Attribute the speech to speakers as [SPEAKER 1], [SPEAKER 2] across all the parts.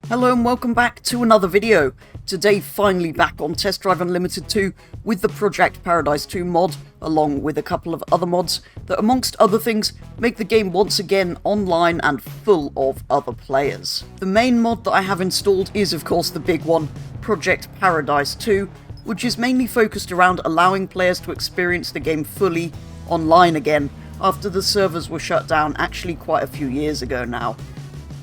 [SPEAKER 1] Hello and welcome back to another video. Today finally back on Test Drive Unlimited 2 with the Project Paradise 2 mod, along with a couple of other mods that amongst other things make the game once again online and full of other players. The main mod that I have installed is of course the big one, Project Paradise 2, which is mainly focused around allowing players to experience the game fully online again after the servers were shut down actually quite a few years ago now.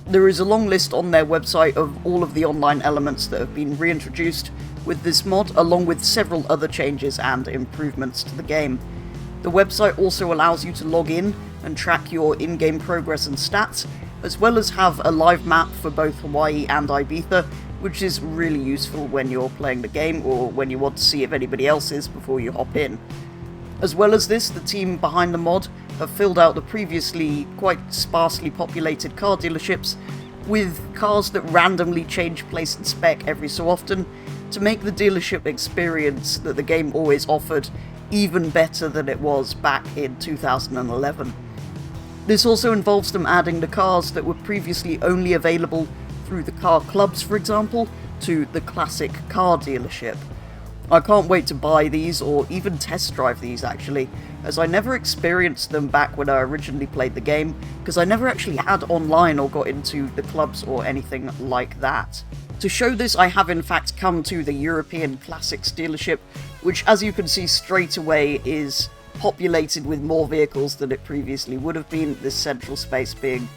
[SPEAKER 1] There is a long list on their website of all of the online elements that have been reintroduced with this mod, along with several other changes and improvements to the game. The website also allows you to log in and track your in-game progress and stats, as well as have a live map for both Hawaii and Ibiza, which is really useful when you're playing the game or when you want to see if anybody else is before you hop in. As well as this, the team behind the mod have filled out the previously quite sparsely populated car dealerships with cars that randomly change place and spec every so often to make the dealership experience that the game always offered even better than it was back in 2011. This also involves them adding the cars that were previously only available through the car clubs, for example, to the classic car dealership. I can't wait to buy these, or even test drive these actually, as I never experienced them back when I originally played the game, because I never actually had online or got into the clubs or anything like that. To show this, I have in fact come to the European Classics dealership, which as you can see straight away is populated with more vehicles than it previously would have been, this central space being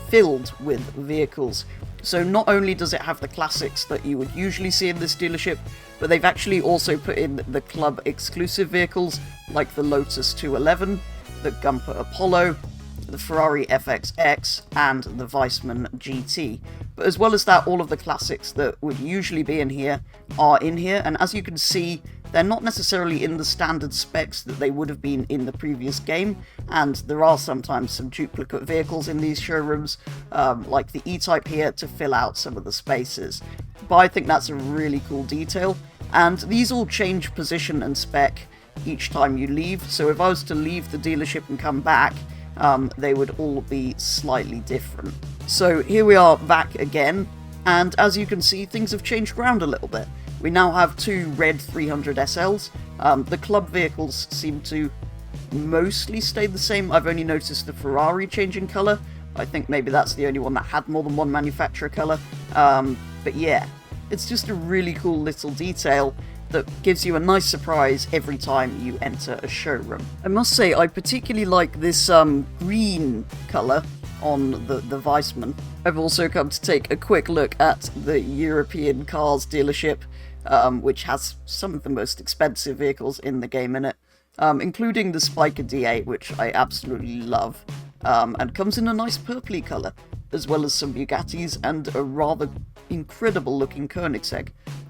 [SPEAKER 1] filled with vehicles. So not only does it have the classics that you would usually see in this dealership, but they've actually also put in the club exclusive vehicles like the Lotus 211, the Gumper Apollo, the Ferrari FXX, and the Weissman GT. But as well as that, all of the classics that would usually be in here are in here, and as you can see, they're not necessarily in the standard specs that they would have been in the previous game, and there are sometimes some duplicate vehicles in these showrooms, like the E-Type here, to fill out some of the spaces. But I think that's a really cool detail, and these all change position and spec each time you leave, so if I was to leave the dealership and come back, they would all be slightly different. So here we are back again, and as you can see, things have changed around a little bit. We now have two red 300 SLs. The club vehicles seem to mostly stay the same. I've only noticed the Ferrari changing colour. I think maybe that's the only one that had more than one manufacturer colour. But yeah, it's just a really cool little detail that gives you a nice surprise every time you enter a showroom. I must say, I particularly like this green colour on the Weissman. I've also come to take a quick look at the European Cars dealership, which has some of the most expensive vehicles in the game in it, including the Spiker D8, which I absolutely love, and comes in a nice purpley colour, as well as some Bugattis and a rather incredible looking Koenigsegg.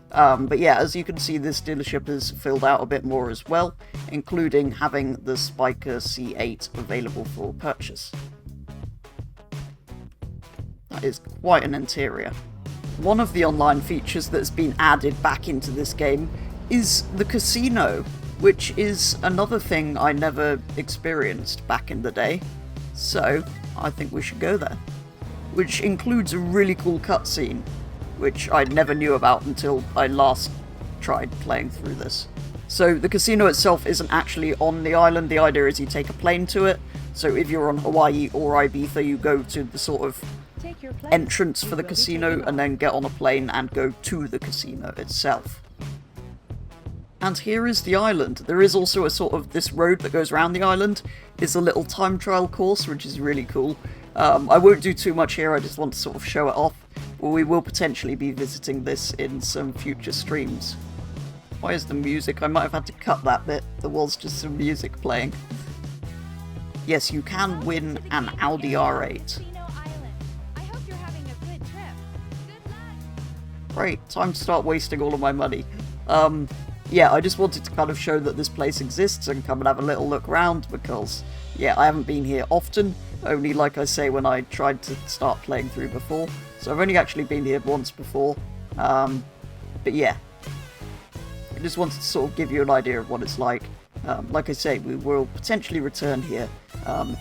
[SPEAKER 1] But yeah, as you can see, this dealership is filled out a bit more as well, including having the Spiker C8 available for purchase. That is quite an interior. One of the online features that's been added back into this game is the casino, which is another thing I never experienced back in the day, so I think we should go there. Which includes a really cool cutscene, which I never knew about until I last tried playing through this. So the casino itself isn't actually on the island. The idea is you take a plane to it, so if you're on Hawaii or Ibiza, you go to the sort of entrance for the casino and then get on a plane and go to the casino itself. And here is the island. There is also a sort of, this road that goes around the island is a little time trial course, which is really cool. I won't do too much here, I just want to sort of show it off. We will potentially be visiting this in some future streams. Why is the music? I might have had to cut that bit. There was just some music playing. Yes, you can win an Audi R8. Great, time to start wasting all of my money. Yeah, I just wanted to kind of show that this place exists and come and have a little look around because, yeah, I haven't been here often, only like I say when I tried to start playing through before, so I've only actually been here once before, but yeah, I just wanted to sort of give you an idea of what it's like. Like I say, we will potentially return here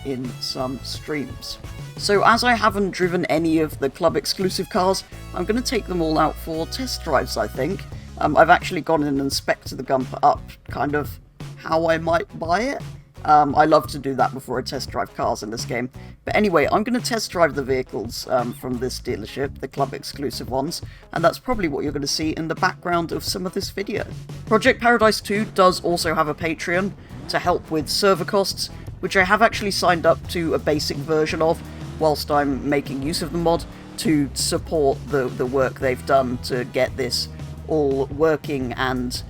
[SPEAKER 1] in some streams. So as I haven't driven any of the club exclusive cars, I'm going to take them all out for test drives, I think. I've actually gone in and spec'd the Gumper up kind of how I might buy it. I love to do that before I test drive cars in this game. But anyway, I'm going to test drive the vehicles from this dealership, the club exclusive ones, and that's probably what you're going to see in the background of some of this video. Project Paradise 2 does also have a Patreon to help with server costs, which I have actually signed up to a basic version of whilst I'm making use of the mod to support the work they've done to get this all working and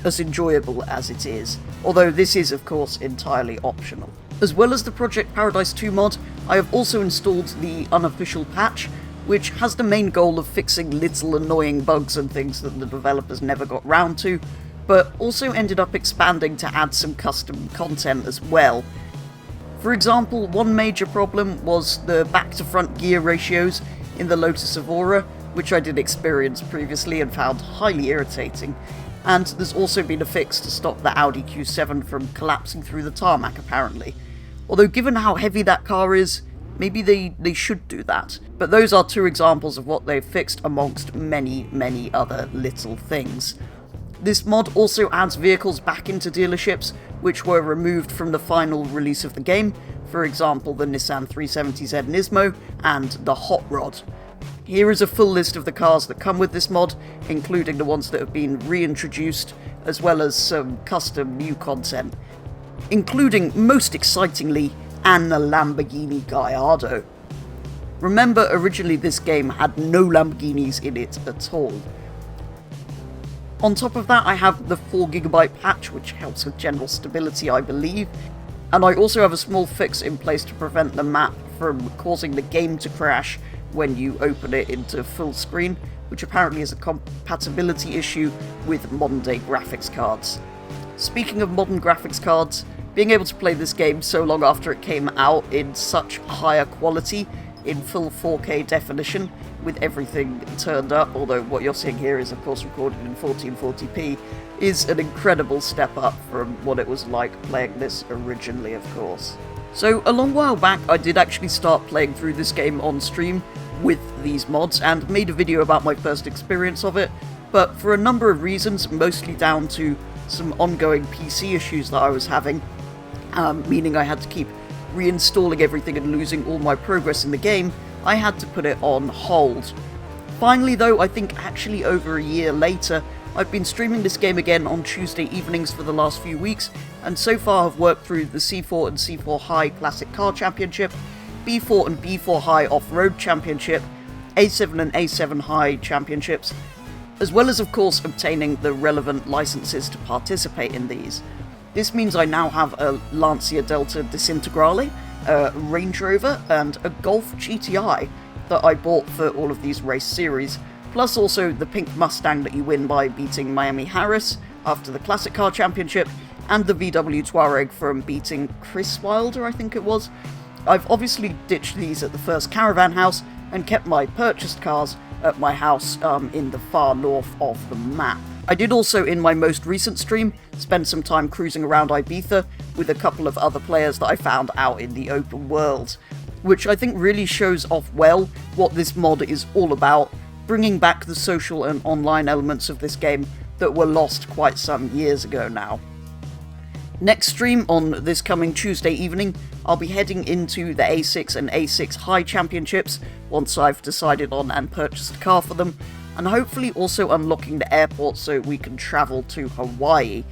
[SPEAKER 1] as enjoyable as it is, although this is of course entirely optional. As well as the Project Paradise 2 mod, I have also installed the Unofficial Patch, which has the main goal of fixing little annoying bugs and things that the developers never got round to, but also ended up expanding to add some custom content as well. For example, one major problem was the back-to-front gear ratios in the Lotus Evora, which I did experience previously and found highly irritating, and there's also been a fix to stop the Audi Q7 from collapsing through the tarmac apparently. Although given how heavy that car is, maybe they should do that. But those are two examples of what they've fixed amongst many other little things. This mod also adds vehicles back into dealerships which were removed from the final release of the game, for example the Nissan 370Z Nismo and the Hot Rod. Here is a full list of the cars that come with this mod, including the ones that have been reintroduced, as well as some custom new content, including, most excitingly, an Lamborghini Gallardo. Remember, originally this game had no Lamborghinis in it at all. On top of that, I have the 4GB patch, which helps with general stability, I believe, and I also have a small fix in place to prevent the map from causing the game to crash when you open it into full screen, which apparently is a compatibility issue with modern day graphics cards. Speaking of modern graphics cards, being able to play this game so long after it came out in such higher quality, in full 4K definition, with everything turned up, although what you're seeing here is of course recorded in 1440p, is an incredible step up from what it was like playing this originally, of course. So a long while back I did actually start playing through this game on stream with these mods and made a video about my first experience of it, but for a number of reasons, mostly down to some ongoing PC issues that I was having, meaning I had to keep reinstalling everything and losing all my progress in the game, I had to put it on hold. Finally though, I think actually over a year later, I've been streaming this game again on Tuesday evenings for the last few weeks, and so far have worked through the C4 and C4 High Classic Car Championship, B4 and B4 High Off-Road Championship, A7 and A7 High Championships, as well as of course obtaining the relevant licenses to participate in these. This means I now have a Lancia Delta Disintegrale, a Range Rover, and a Golf GTI that I bought for all of these race series, plus also the pink Mustang that you win by beating Miami Harris after the Classic Car Championship, and the VW Touareg from beating Chris Wilder, I think it was. I've obviously ditched these at the first caravan house and kept my purchased cars at my house in the far north of the map. I did also, in my most recent stream, spend some time cruising around Ibiza with a couple of other players that I found out in the open world, which I think really shows off well what this mod is all about, bringing back the social and online elements of this game that were lost quite some years ago now. Next stream, on this coming Tuesday evening, I'll be heading into the A6 and A6 High Championships once I've decided on and purchased a car for them, and hopefully also unlocking the airport so we can travel to Hawaii.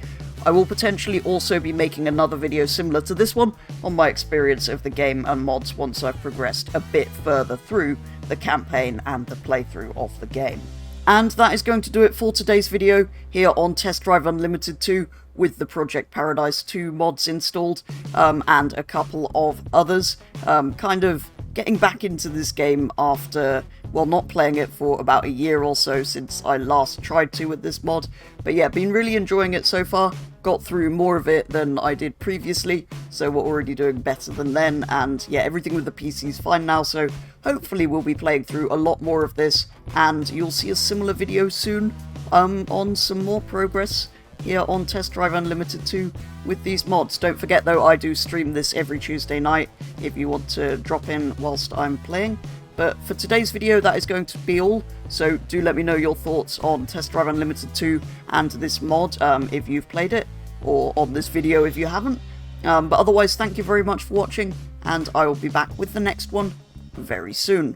[SPEAKER 1] I will potentially also be making another video similar to this one on my experience of the game and mods once I've progressed a bit further through the campaign and the playthrough of the game. And that is going to do it for today's video here on Test Drive Unlimited 2 with the Project Paradise 2 mods installed, and a couple of others. Kind of getting back into this game after, well, not playing it for about a year or so since I last tried to with this mod. But yeah, been really enjoying it so far. Got through more of it than I did previously, so we're already doing better than then, and yeah, everything with the PC is fine now, so hopefully we'll be playing through a lot more of this, and you'll see a similar video soon on some more progress here on Test Drive Unlimited 2 with these mods. Don't forget though, I do stream this every Tuesday night if you want to drop in whilst I'm playing. But for today's video, that is going to be all, so do let me know your thoughts on Test Drive Unlimited 2 and this mod if you've played it, or on this video if you haven't. But otherwise, thank you very much for watching, and I will be back with the next one very soon.